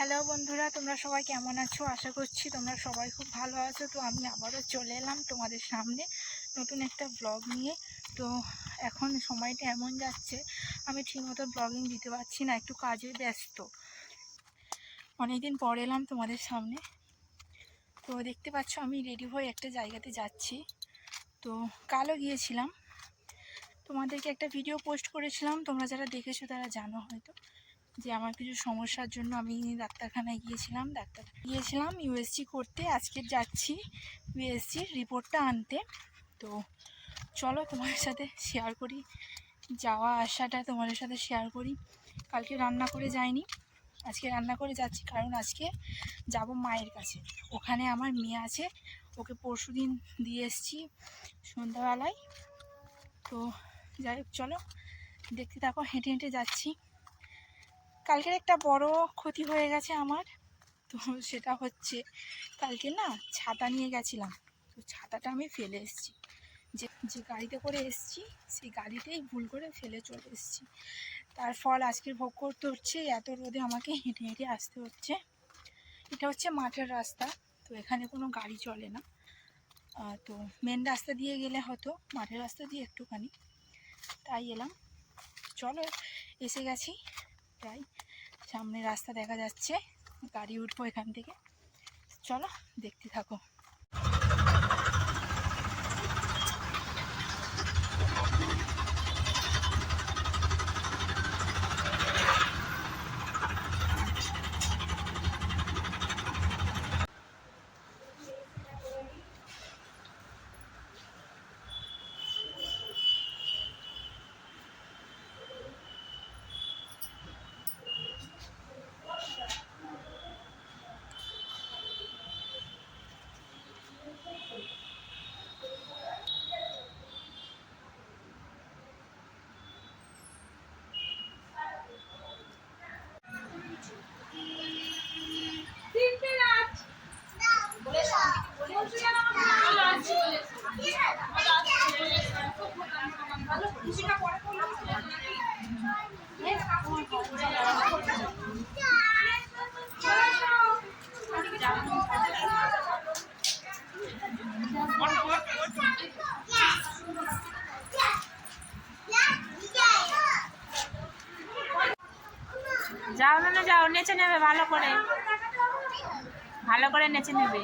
Hello বন্ধুরা, তোমরা সবাই কেমন আছো? আশা করছি তোমরা সবাই খুব ভালো আছো। তো আমি আবারও চলে এলাম তোমাদের সামনে নতুন একটা ব্লগ নিয়ে। তো এখন সময়টা এমন যাচ্ছে, আমি ঠিকমতো ব্লগিং দিতে পারছি না, একটু কাজে ব্যস্ত। অনেকদিন পর এলাম তোমাদের সামনে। তো দেখতে পাচ্ছ আমি রেডি হয়ে একটা জায়গাতে যাচ্ছি। তো কালও গিয়েছিলাম, তোমাদেরকে একটা ভিডিও পোস্ট করেছিলাম, তোমরা যারা দেখেছো তারা জানো হয়তো, যে আমার কিছু সমস্যার জন্য আমি ডাক্তারখানায় গিয়েছিলাম ইউএসজি করতে। আজকে যাচ্ছি ইউএসজির রিপোর্টটা আনতে। তো চলো তোমাদের সাথে শেয়ার করি, যাওয়া আসাটা তোমাদের সাথে শেয়ার করি। কালকে রান্না করে যাইনি, আজকে রান্না করে যাচ্ছি, কারণ আজকে যাব মায়ের কাছে। ওখানে আমার মেয়ে আছে, ওকে পরশুদিন দিয়ে এসেছি সন্ধ্যাবেলায়। তো যাই হোক, চলো দেখতে থাকো, হেঁটে হেঁটে যাচ্ছি। কালকের একটা বড় ক্ষতি হয়ে গেছে আমার। তো সেটা হচ্ছে, কালকে না ছাতা নিয়ে গেছিলাম, তো ছাতাটা আমি ফেলে এসেছি। যে গাড়িতে করে এসেছি সেই গাড়িতেই ভুল করে ফেলে চলে এসেছি। তার ফল আজকের ভোগ করতে হচ্ছে। এত রোদে আমাকে হেঁটে হেঁটে আসতে হচ্ছে। এটা হচ্ছে মাঠের রাস্তা, তো এখানে কোনো গাড়ি চলে না। তো মেন রাস্তা দিয়ে গেলে হতো, মাঠের রাস্তা দিয়ে একটুখানি, তাই এলাম। চলো এসে গেছি, প্রায় সামনে রাস্তা দেখা যাচ্ছে, গাড়ি উঠবো এখান থেকে। চলো দেখতে থাকো। যাও না যাও, নেচে নেবে ভালো করে, ভালো করে নেচে নেবে।